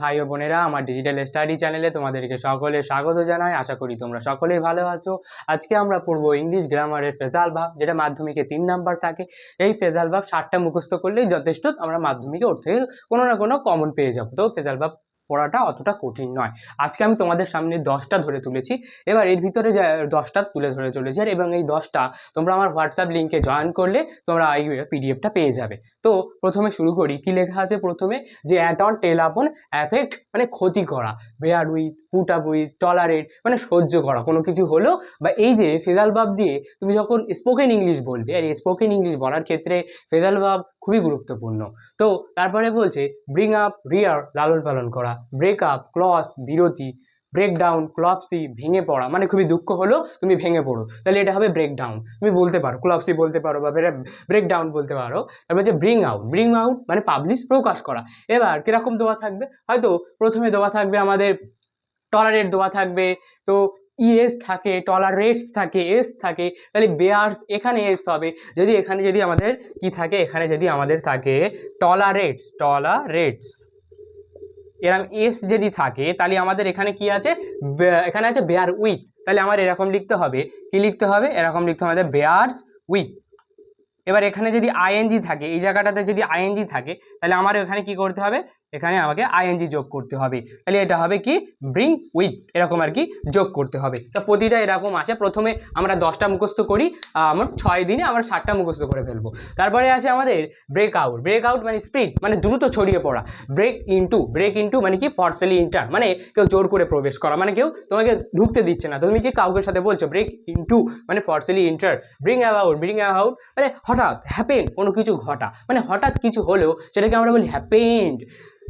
ভাই ও বোনেরা, আমার ডিজিটাল স্টাডি চ্যানেলে তোমাদেরকে সকলে স্বাগত জানাই। আশা করি তোমরা সকলেই ভালো আছো। আজকে আমরা পড়বো ইংলিশ গ্রামারের ফ্রেজাল ভার্ব, যেটা মাধ্যমিকে 3 নাম্বার থাকে। এই ফ্রেজাল ভার্ব 7টা মুখস্থ করলেই যথেষ্ট, আমরা মাধ্যমিকে ওর থেকে কোনো না কোনো কমন পেয়ে যাবো। তো ফ্রেজাল ভার্ব পড়াটা অতটা কঠিন নয়। আজকে আমি তোমাদের সামনে 10টা ধরে তুলেছি। এবার এর ভিতরে যে 10টা তুলে ধরে চলেছি, আর এবং এই 10টা তোমরা আমার হোয়াটসঅ্যাপ লিঙ্কে জয়েন করলে তোমরা এই পিডিএফটা পেয়ে যাবে। তো প্রথমে শুরু করি। কি লেখা আছে প্রথমে? যে অ্যাট অন, টেল আপন, অ্যাফেক্ট মানে ক্ষতি করা, bear with, put up with, tolerate মানে সহ্য করা কোনো কিছু হলো। বা এই যে ফ্রেজাল ভার্ব দিয়ে তুমি যখন স্পোকেন ইংলিশ বলবে, আর এই স্পোকেন ইংলিশ বলার ক্ষেত্রে ফ্রেজাল ভার্ব খুবই গুরুত্বপূর্ণ। তো তারপরে বলছে ব্রিং আপ, রিয়ার লালন পালন করা, ব্রেক আপ ক্লস বিরতি, ব্রেক ডাউন ক্লপসি ভেঙে পড়া মানে খুবই দুঃখ হলো তুমি ভেঙে পড়ো, তাহলে এটা হবে ব্রেক ডাউন। তুমি বলতে পারো ক্লপসি বলতে পারো বা ব্রেক ডাউন বলতে পারো। তারপর যে ব্রিং আউট, ব্রিং আউট মানে পাবলিশ প্রকাশ করা। এবার কিরকম দেওয়া থাকবে? হয়তো প্রথমে দেওয়া থাকবে আমাদের টলারেট দেওয়া থাকবে, তো ইএস থাকে, টলারেটস থাকে, এস থাকে, তাহলে বেয়ার্স এখানে এস হবে। যদি এখানে যদি আমাদের কি থাকে, এখানে যদি আমাদের থাকে টলারেটস, টলারেটস এরকম এস যদি থাকে, তাহলে আমাদের এখানে কি আছে? এখানে আছে বেয়ার উইথ, তাহলে আমার এরকম লিখতে হবে। কি লিখতে হবে? এরকম লিখতে হবে আমাদের বেয়ার্স উইথ। এবার এখানে যদি আইএনজি থাকে, এই জায়গাটাতে যদি আইএনজি থাকে, তাহলে আমার এখানে কি করতে হবে? এখানে আমাকে আইএনজি যোগ করতে হবে। তাহলে এটা হবে কি? ব্রিং উইথ, এরকম আর কি যোগ করতে হবে। তো প্রতিটা এরকম আছে। প্রথমে আমরা 10টা মুখস্থ করি, আমার 6 দিনে আমরা 7টা মুখস্থ করে ফেলবো। তারপরে আছে আমাদের ব্রেক আউট। ব্রেক আউট মানে স্প্রিড মানে দ্রুত ছড়িয়ে পড়া। ব্রেক ইনটু, ব্রেক ইনটু মানে কি? ফর্সলি ইন্টার মানে কেউ জোর করে প্রবেশ করা, মানে কেউ তোমাকে ঢুকতে দিচ্ছে না, তুমি কি কাউকে সাথে বলছো। ব্রেক ইনটু মানে forcibly enter. Bring about, bring about মানে হঠাৎ, হ্যাপেন কোনো কিছু ঘটা মানে হঠাৎ কিছু হলেও সেটাকে আমরা বলি হ্যাপেন্ড।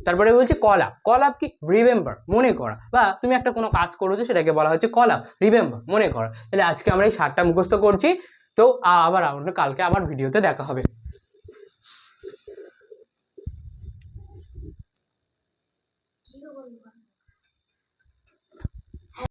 তারপরে বলছি কল আপ। কল আপ কি? রিমেম্বার মনে করা, বা তুমি একটা কোনো কাজ করেছো সেটাকে বলা হচ্ছে কল আপ, রিমেম্বার মনে করা। তাহলে আজকে আমরা এই 7টা মুখস্থ করছি। তো আবার কালকে আবার ভিডিওতে দেখা হবে। কি